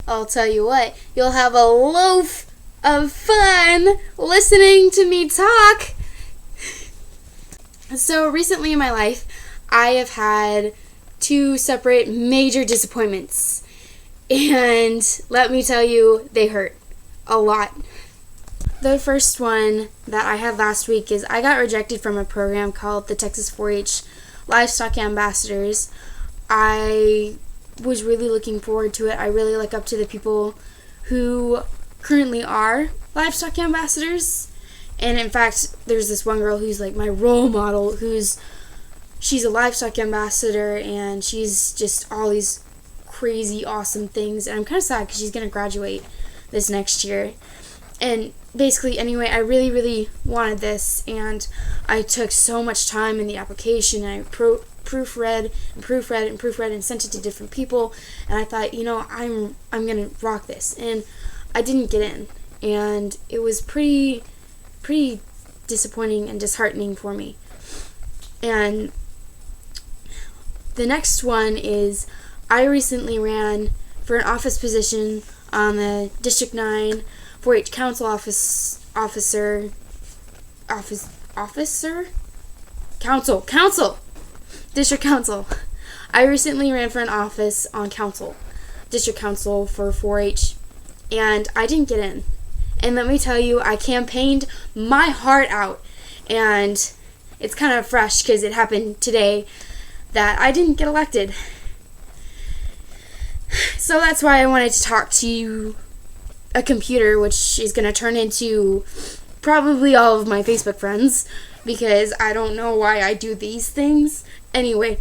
I'll tell you what, you'll have a loaf of fun listening to me talk. So recently in my life, I have had 2 separate major disappointments. And let me tell you, they hurt a lot. The first one that I had last week is I got rejected from a program called the Texas 4-H Livestock Ambassadors. I was really looking forward to it. I really look up to the people who currently are livestock ambassadors. And in fact, there's this one girl who's like my role model, she's a livestock ambassador, and she's just all these crazy awesome things. And I'm kind of sad because she's going to graduate this next year. And basically, anyway, I really, really wanted this, and I took so much time in the application, and I proofread and sent it to different people, and I thought, I'm gonna rock this, and I didn't get in, and it was pretty disappointing and disheartening for me. And the next one is I recently ran for an office position on the District 9 4-H Council District Council. I recently ran for an office on council, District Council for 4-H, and I didn't get in. And let me tell you, I campaigned my heart out, and it's kind of fresh because it happened today that I didn't get elected. So that's why I wanted to talk to you. A computer, which is going to turn into probably all of my Facebook friends, because I don't know why I do these things. Anyway,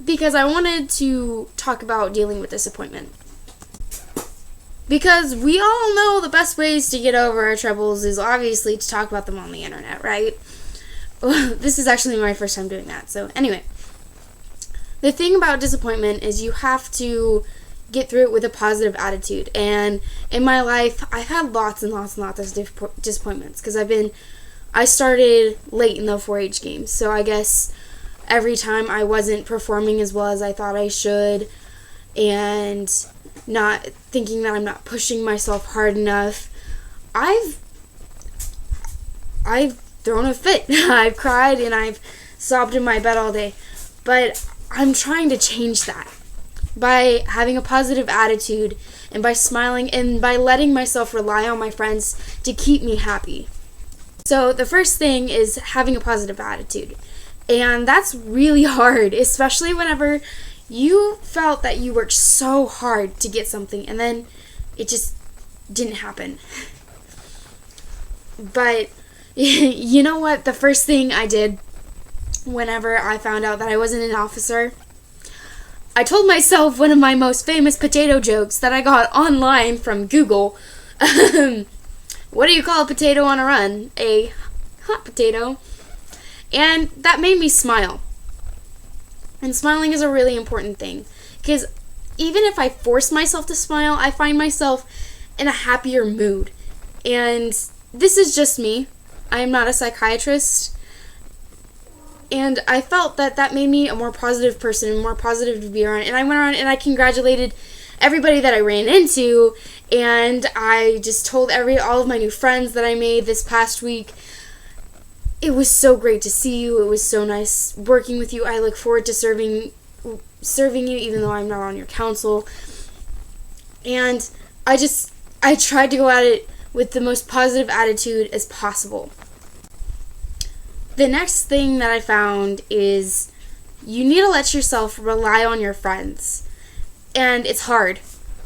because I wanted to talk about dealing with disappointment. Because we all know the best ways to get over our troubles is obviously to talk about them on the internet, right? Well, this is actually my first time doing that. So anyway, the thing about disappointment is you have to get through it with a positive attitude. And in my life, I've had lots and lots and lots of disappointments because I started late in the 4-H games. So I guess every time I wasn't performing as well as I thought I should, and not thinking that I'm not pushing myself hard enough, I've thrown a fit. I've cried and I've sobbed in my bed all day. But I'm trying to change that by having a positive attitude, and by smiling, and by letting myself rely on my friends to keep me happy. So the first thing is having a positive attitude. And that's really hard, especially whenever you felt that you worked so hard to get something and then it just didn't happen. But you know what? The first thing I did whenever I found out that I wasn't an officer, I told myself one of my most famous potato jokes that I got online from Google. What do you call a potato on a run? A hot potato. And that made me smile. And smiling is a really important thing, because even if I force myself to smile, I find myself in a happier mood. And this is just me. I am not a psychiatrist. And I felt that made me a more positive person, more positive to be around. And I went around and I congratulated everybody that I ran into. And I just told all of my new friends that I made this past week, it was so great to see you. It was so nice working with you. I look forward to serving you, even though I'm not on your council. And I tried to go at it with the most positive attitude as possible. The next thing that I found is you need to let yourself rely on your friends. And it's hard.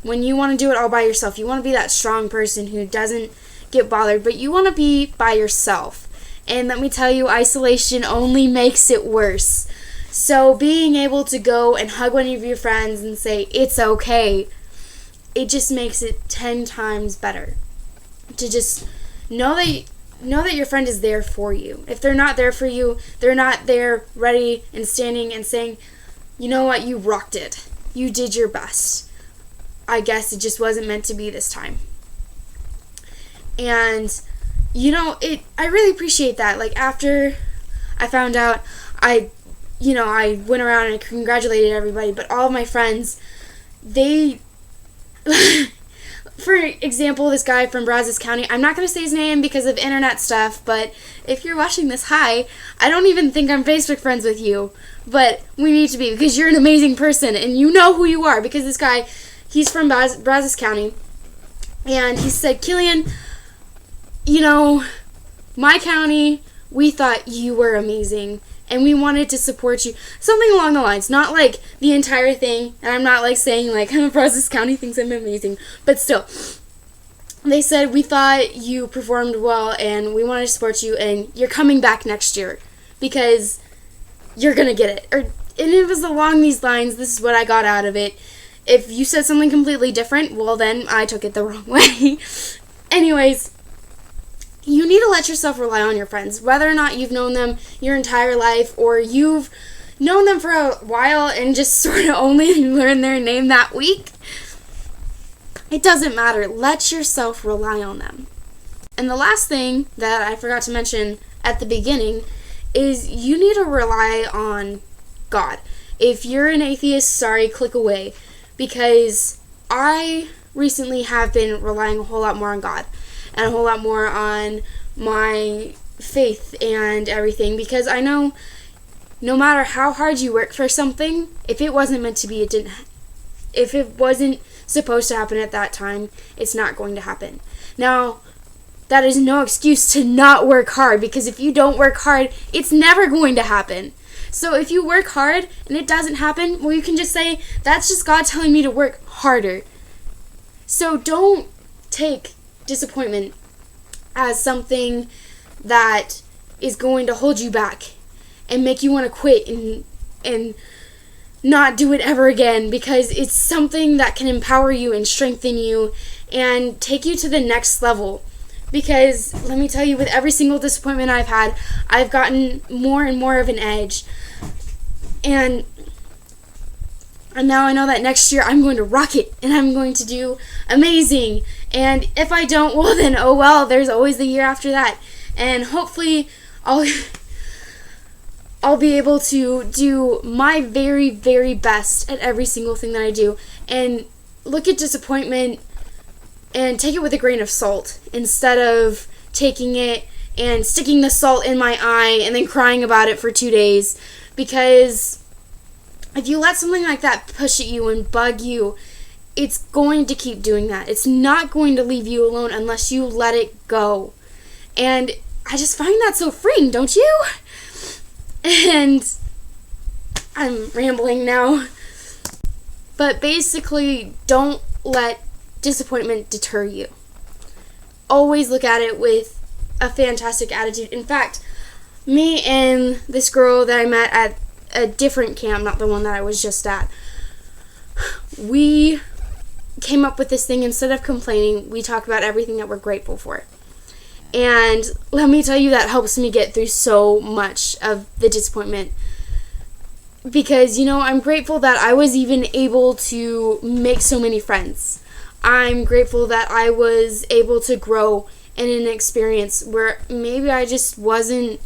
When you want to do it all by yourself, you want to be that strong person who doesn't get bothered, but you want to be by yourself. And let me tell you, isolation only makes it worse. So being able to go and hug one of your friends and say, it's okay, it just makes it 10 times better. To just know that your friend is there for you. If they're not there for you, they're not there ready and standing and saying, you know what, you rocked it. You did your best. I guess it just wasn't meant to be this time. And I really appreciate that. Like, after I found out, I went around and congratulated everybody, but all of my friends, they, for example, this guy from Brazos County, I'm not going to say his name because of internet stuff, but if you're watching this, hi, I don't even think I'm Facebook friends with you, but we need to be, because you're an amazing person, and you know who you are, because this guy, he's from Brazos County, and he said, Killian, you know, my county, we thought you were amazing, and we wanted to support you. Something along the lines. Not like the entire thing, and I'm not like saying like Brazos County thinks I'm amazing, but still. They said, we thought you performed well, and we wanted to support you, and you're coming back next year, because you're gonna get it. And it was along these lines. This is what I got out of it. If you said something completely different, well then I took it the wrong way. Anyways, you need to let yourself rely on your friends, whether or not you've known them your entire life or you've known them for a while and just sort of only learned their name that week. It doesn't matter. Let yourself rely on them. And the last thing that I forgot to mention at the beginning is you need to rely on God. If you're an atheist, sorry, click away, because I recently have been relying a whole lot more on God and a whole lot more on my faith and everything, because I know no matter how hard you work for something, if it wasn't meant to be, it didn't. If it wasn't supposed to happen at that time, it's not going to happen. Now, that is no excuse to not work hard, because if you don't work hard, it's never going to happen. So if you work hard and it doesn't happen, well, you can just say, that's just God telling me to work harder. So don't take disappointment as something that is going to hold you back and make you want to quit and not do it ever again, because it's something that can empower you and strengthen you and take you to the next level. Because let me tell you, with every single disappointment I've had, I've gotten more and more of an edge. And now I know that next year I'm going to rock it and I'm going to do amazing. And if I don't, well then, oh well, there's always the year after that. And hopefully I'll be able to do my very, very best at every single thing that I do. And look at disappointment and take it with a grain of salt, instead of taking it and sticking the salt in my eye and then crying about it for 2 days. Because if you let something like that push at you and bug you, it's going to keep doing that. It's not going to leave you alone unless you let it go. And I just find that so freeing, don't you? And I'm rambling now. But basically, don't let disappointment deter you. Always look at it with a fantastic attitude. In fact, me and this girl that I met at a different camp, not the one that I was just at, we came up with this thing. Instead of complaining, we talk about everything that we're grateful for. And let me tell you, that helps me get through so much of the disappointment. Because, you know, I'm grateful that I was even able to make so many friends. I'm grateful that I was able to grow in an experience where maybe I just wasn't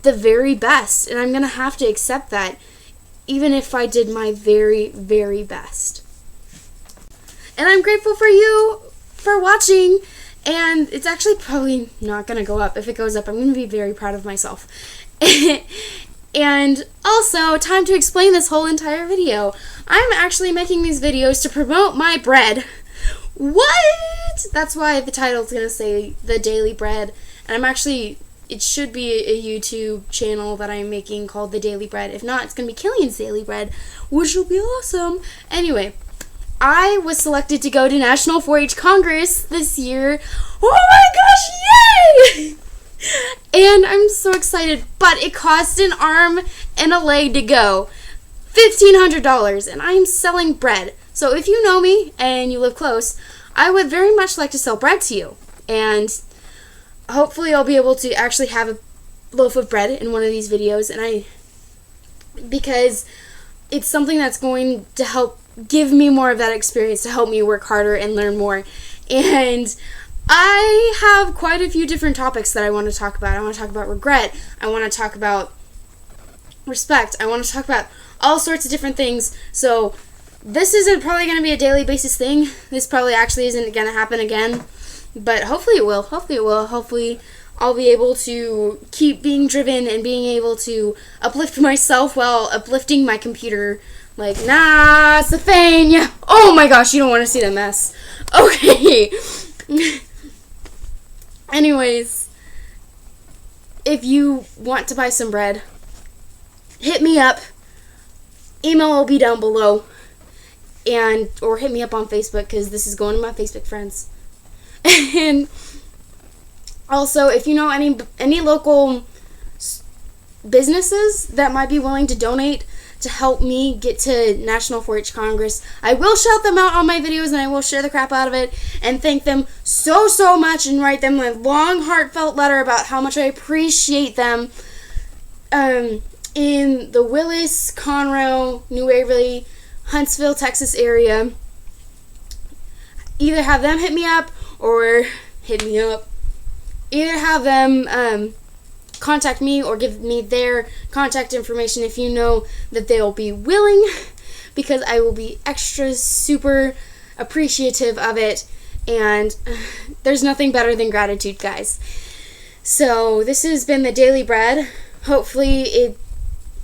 the very best. And I'm going to have to accept that, even if I did my very, very best. And I'm grateful for you for watching. And it's actually probably not going to go up. If it goes up, I'm going to be very proud of myself. And also, time to explain this whole entire video. I'm actually making these videos to promote my bread. What? That's why the title's going to say The Daily Bread. And I'm actually, it should be a YouTube channel that I'm making called The Daily Bread. If not, it's going to be Killian's Daily Bread, which will be awesome. Anyway, I was selected to go to National 4-H Congress this year. Oh my gosh, yay! And I'm so excited, but it cost an arm and a leg to go. $1,500, and I am selling bread. So if you know me and you live close, I would very much like to sell bread to you. And hopefully I'll be able to actually have a loaf of bread in one of these videos, because it's something that's going to help give me more of that experience, to help me work harder and learn more. And I have quite a few different topics that I want to talk about. I want to talk about regret. I want to talk about respect. I want to talk about all sorts of different things. So this isn't probably going to be a daily basis thing. This probably actually isn't going to happen again. But hopefully it will. Hopefully it will. Hopefully I'll be able to keep being driven and being able to uplift myself while uplifting my computer. Like, nah, Safania. Oh my gosh, you don't want to see the mess. Okay. Anyways, if you want to buy some bread, hit me up. Email will be down below. Or hit me up on Facebook, because this is going to my Facebook friends. And also, if you know any local businesses that might be willing to donate to help me get to National 4-H Congress, I will shout them out on my videos, and I will share the crap out of it and thank them so much and write them a long, heartfelt letter about how much I appreciate them in the Willis, Conroe, New Waverly, Huntsville, Texas area. Either have them hit me up or hit me up. Either have them contact me or give me their contact information if you know that they'll be willing, because I will be extra super appreciative of it, and there's nothing better than gratitude, guys. So this has been the Daily Bread. Hopefully it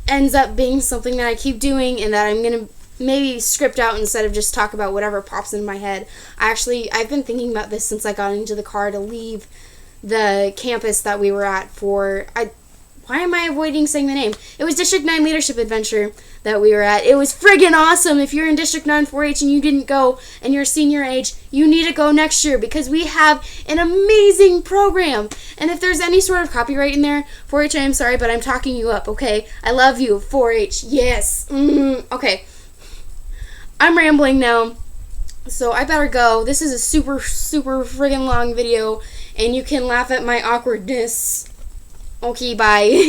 ends up being something that I keep doing and that I'm going to maybe script out instead of just talk about whatever pops in my head. I've been thinking about this since I got into the car to leave the campus that we were at for, why am I avoiding saying the name? It was District 9 Leadership Adventure that we were at. It was friggin' awesome. If you're in District 9 4-H and you didn't go and you're senior age, you need to go next year, because we have an amazing program. And if there's any sort of copyright in there, 4-H, I am sorry, but I'm talking you up, okay? I love you, 4-H. Yes. Okay. I'm rambling now, so I better go. This is a super friggin' long video, and you can laugh at my awkwardness. Okay, bye.